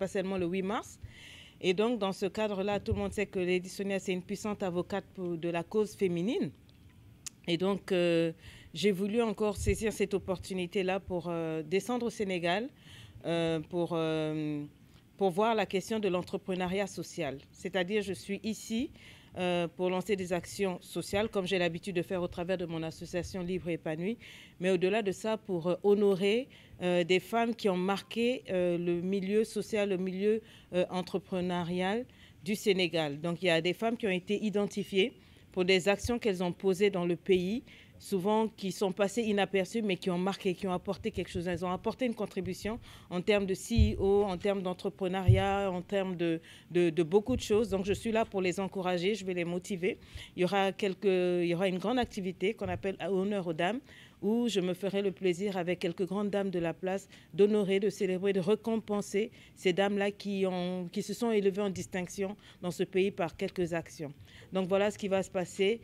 seulement le 8 mars. Et donc, dans ce cadre-là, tout le monde sait que Lady Sonia, c'est une puissante avocate de la cause féminine. Et donc, j'ai voulu encore saisir cette opportunité-là pour descendre au Sénégal, pour voir la question de l'entrepreneuriat social. C'est-à-dire, je suis ici pour lancer des actions sociales, comme j'ai l'habitude de faire au travers de mon association Libre et Épanouie, mais au-delà de ça, pour honorer des femmes qui ont marqué le milieu social, le milieu entrepreneurial du Sénégal. Donc, il y a des femmes qui ont été identifiées pour des actions qu'elles ont posées dans le pays, souvent qui sont passées inaperçues, mais qui ont marqué, qui ont apporté quelque chose. Elles ont apporté une contribution en termes de CEO, en termes d'entrepreneuriat, en termes de beaucoup de choses. Donc, je suis là pour les encourager, je vais les motiver. Il y aura une grande activité qu'on appelle Honneur aux dames, où je me ferai le plaisir, avec quelques grandes dames de la place, d'honorer, de célébrer, de récompenser ces dames-là qui se sont élevées en distinction dans ce pays par quelques actions. Donc voilà ce qui va se passer.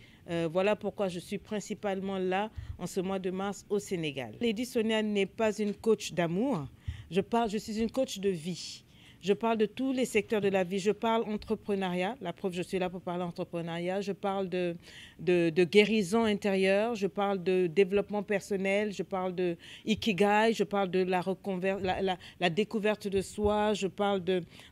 Voilà pourquoi je suis principalement là en ce mois de mars au Sénégal. Lady Sonia n'est pas une coach d'amour. Je suis une coach de vie. Je parle de tous les secteurs de la vie. Je parle entrepreneuriat. La preuve, je suis là pour parler entrepreneuriat. Je parle de guérison intérieure. Je parle de développement personnel. Je parle de ikigai. Je parle de la découverte de soi. Je parle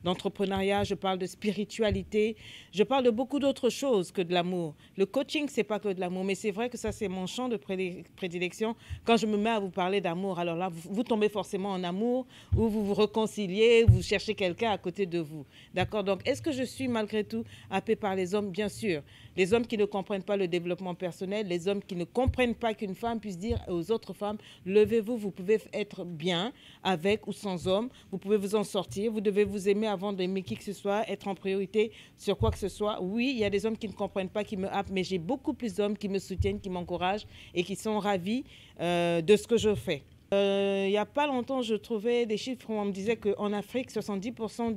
d'entrepreneuriat. Je parle de spiritualité. Je parle de beaucoup d'autres choses que de l'amour. Le coaching, c'est pas que de l'amour, mais c'est vrai que ça, c'est mon champ de prédilection. Quand je me mets à vous parler d'amour, alors là, vous tombez forcément en amour, ou vous vous réconciliez, vous cherchez quelqu'un à côté de vous. D'accord? Donc, est-ce que je suis malgré tout happée par les hommes? Bien sûr. Les hommes qui ne comprennent pas le développement personnel, les hommes qui ne comprennent pas qu'une femme puisse dire aux autres femmes, levez-vous, vous pouvez être bien avec ou sans homme, vous pouvez vous en sortir, vous devez vous aimer avant d'aimer qui que ce soit, être en priorité sur quoi que ce soit. Oui, il y a des hommes qui ne comprennent pas, qui me happent, mais j'ai beaucoup plus d'hommes qui me soutiennent, qui m'encouragent et qui sont ravis de ce que je fais. Il n'y a pas longtemps, je trouvais des chiffres où on me disait qu'en Afrique, 70%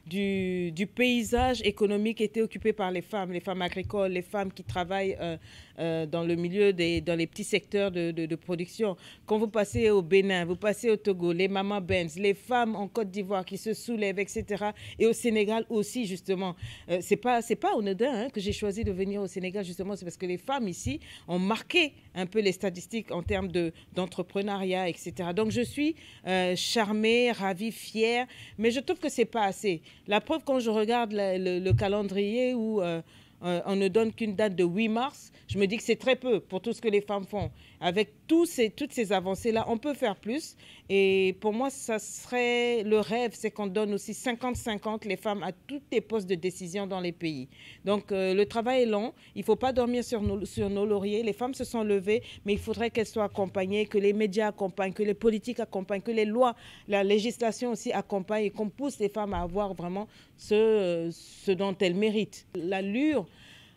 du paysage économique était occupé par les femmes agricoles, les femmes qui travaillent dans le milieu, dans les petits secteurs de production. Quand vous passez au Bénin, vous passez au Togo, les maman Benz, les femmes en Côte d'Ivoire qui se soulèvent, etc. Et au Sénégal aussi, justement. C'est pas anodin que j'ai choisi de venir au Sénégal, justement. C'est parce que les femmes ici ont marqué un peu les statistiques en termes d'entrepreneuriat, etc. Donc, je suis charmée, ravie, fière, mais je trouve que ce n'est pas assez. La preuve, quand je regarde le calendrier où on ne donne qu'une date de 8 mars, je me dis que c'est très peu pour tout ce que les femmes font. Avec toutes ces avancées-là, on peut faire plus. Et pour moi, ça serait le rêve, c'est qu'on donne aussi 50-50 les femmes à tous les postes de décision dans les pays. Donc, le travail est long. Il ne faut pas dormir sur nos lauriers. Les femmes se sont levées, mais il faudrait qu'elles soient accompagnées, que les médias accompagnent, que les politiques accompagnent, que les lois, la législation aussi accompagne et qu'on pousse les femmes à avoir vraiment ce dont elles méritent. L'allure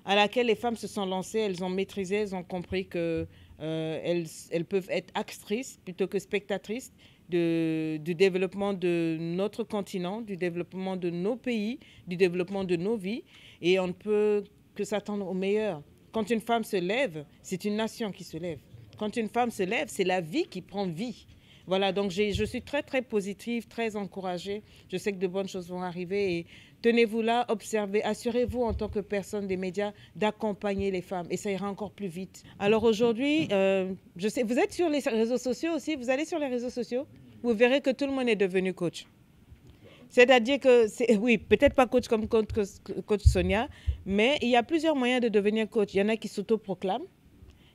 à laquelle les femmes se sont lancées, elles ont maîtrisé, elles ont compris que elles peuvent être actrices plutôt que spectatrices du développement de notre continent, du développement de nos pays, du développement de nos vies. Et on ne peut que s'attendre au meilleur. Quand une femme se lève, c'est une nation qui se lève. Quand une femme se lève, c'est la vie qui prend vie. Voilà, donc je suis très, très positive, très encouragée. Je sais que de bonnes choses vont arriver et tenez-vous là, observez, assurez-vous en tant que personne des médias d'accompagner les femmes et ça ira encore plus vite. Alors aujourd'hui, je sais, vous êtes sur les réseaux sociaux aussi, vous allez sur les réseaux sociaux, vous verrez que tout le monde est devenu coach. C'est-à-dire que, oui, peut-être pas coach comme coach Sonia, mais il y a plusieurs moyens de devenir coach. Il y en a qui s'autoproclament,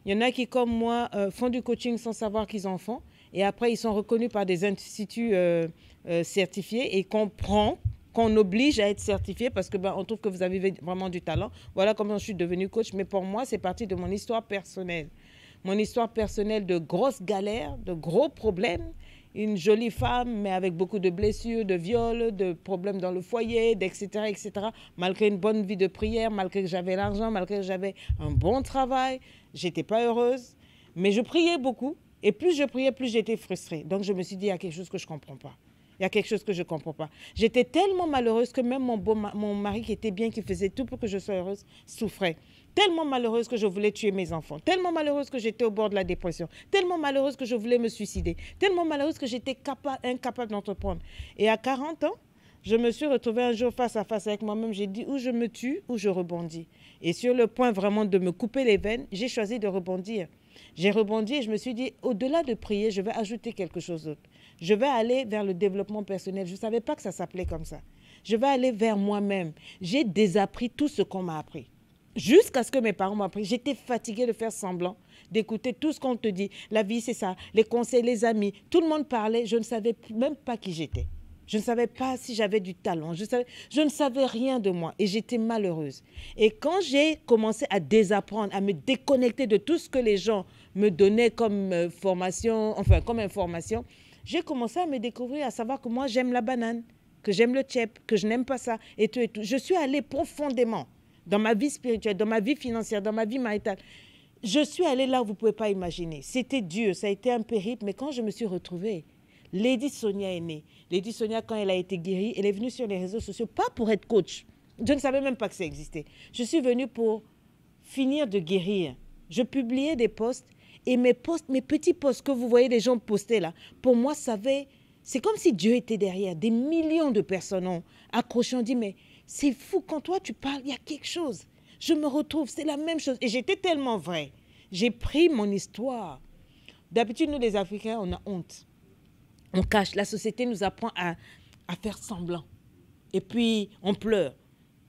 il y en a qui, comme moi, font du coaching sans savoir qu'ils en font. Et après, ils sont reconnus par des instituts certifiés et qu'on oblige à être certifié parce qu'on trouve que vous avez vraiment du talent. Voilà comment je suis devenue coach. Mais pour moi, c'est parti de mon histoire personnelle. Mon histoire personnelle de grosses galères, de gros problèmes. Une jolie femme, mais avec beaucoup de blessures, de viols, de problèmes dans le foyer, etc., etc. Malgré une bonne vie de prière, malgré que j'avais l'argent, malgré que j'avais un bon travail, j'étais pas heureuse. Mais je priais beaucoup. Et plus je priais, plus j'étais frustrée. Donc je me suis dit, il y a quelque chose que je ne comprends pas. Il y a quelque chose que je ne comprends pas. J'étais tellement malheureuse que même mon mari qui était bien, qui faisait tout pour que je sois heureuse, souffrait. tellement malheureuse que je voulais tuer mes enfants, tellement malheureuse que j'étais au bord de la dépression, tellement malheureuse que je voulais me suicider, tellement malheureuse que j'étais incapable d'entreprendre. Et à 40 ans, je me suis retrouvée un jour face à face avec moi-même. J'ai dit ou je me tue ou je rebondis. Et sur le point vraiment de me couper les veines, j'ai choisi de rebondir. J'ai rebondi et je me suis dit, au-delà de prier, je vais ajouter quelque chose d'autre. Je vais aller vers le développement personnel. Je ne savais pas que ça s'appelait comme ça. Je vais aller vers moi-même. J'ai désappris tout ce qu'on m'a appris. Jusqu'à ce que mes parents m'ont appris. J'étais fatiguée de faire semblant, d'écouter tout ce qu'on te dit. La vie, c'est ça. Les conseils, les amis. Tout le monde parlait. Je ne savais même pas qui j'étais. Je ne savais pas si j'avais du talent. Je ne savais rien de moi et j'étais malheureuse. Et quand j'ai commencé à désapprendre, à me déconnecter de tout ce que les gens me donnaient comme formation, enfin comme information, j'ai commencé à me découvrir, à savoir que moi j'aime la banane, que j'aime le tchèp, que je n'aime pas ça et tout et tout. Je suis allée profondément dans ma vie spirituelle, dans ma vie financière, dans ma vie maritale. Je suis allée là où vous ne pouvez pas imaginer. C'était dur, ça a été un périple, mais quand je me suis retrouvée, Lady Sonia est née. Lady Sonia, quand elle a été guérie, elle est venue sur les réseaux sociaux, pas pour être coach. Je ne savais même pas que ça existait. Je suis venue pour finir de guérir. Je publiais des posts et mes petits posts que vous voyez les gens poster là, pour moi, c'est comme si Dieu était derrière. Des millions de personnes ont accroché, ont dit, mais c'est fou, quand toi tu parles, il y a quelque chose. Je me retrouve, c'est la même chose. Et j'étais tellement vraie. J'ai pris mon histoire. D'habitude, nous les Africains, on a honte. On cache. La société nous apprend à faire semblant. Et puis, on pleure.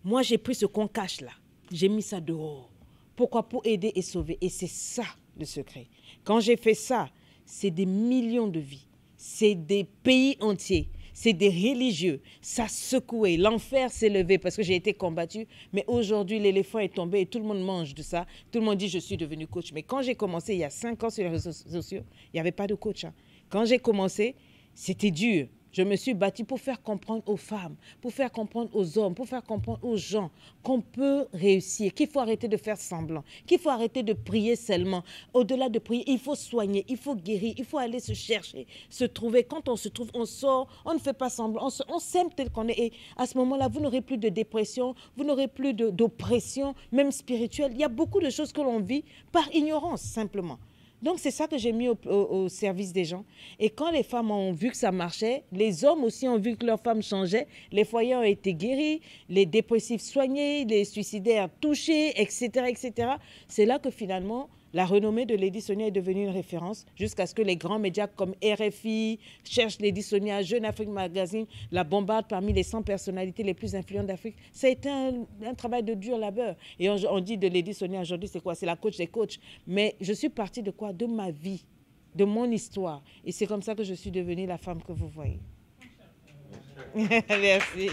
Moi, j'ai pris ce qu'on cache là. J'ai mis ça dehors. Pourquoi? Pour aider et sauver. Et c'est ça, le secret. Quand j'ai fait ça, c'est des millions de vies. C'est des pays entiers. C'est des religieux. Ça secouait. L'enfer s'est levé parce que j'ai été combattue. Mais aujourd'hui, l'éléphant est tombé et tout le monde mange de ça. Tout le monde dit, je suis devenu coach. Mais quand j'ai commencé, il y a 5 ans sur les réseaux sociaux, il n'y avait pas de coach. Hein. Quand j'ai commencé, c'était dur. Je me suis battue pour faire comprendre aux femmes, pour faire comprendre aux hommes, pour faire comprendre aux gens qu'on peut réussir, qu'il faut arrêter de faire semblant, qu'il faut arrêter de prier seulement. Au-delà de prier, il faut soigner, il faut guérir, il faut aller se chercher, se trouver. Quand on se trouve, on sort, on ne fait pas semblant, on s'aime tel qu'on est. Et à ce moment-là, vous n'aurez plus de dépression, vous n'aurez plus d'oppression, même spirituelle. Il y a beaucoup de choses que l'on vit par ignorance, simplement. Donc, c'est ça que j'ai mis au service des gens. Et quand les femmes ont vu que ça marchait, les hommes aussi ont vu que leurs femmes changeaient, les foyers ont été guéris, les dépressifs soignés, les suicidaires touchés, etc., etc. C'est là que finalement, la renommée de Lady Sonia est devenue une référence jusqu'à ce que les grands médias comme RFI cherchent Lady Sonia, Jeune Afrique Magazine, la bombardent parmi les 100 personnalités les plus influentes d'Afrique. Ça a été un travail de dur labeur. Et on dit de Lady Sonia aujourd'hui, c'est quoi? C'est la coach des coachs. Mais je suis partie de quoi? De ma vie, de mon histoire. Et c'est comme ça que je suis devenue la femme que vous voyez. Merci.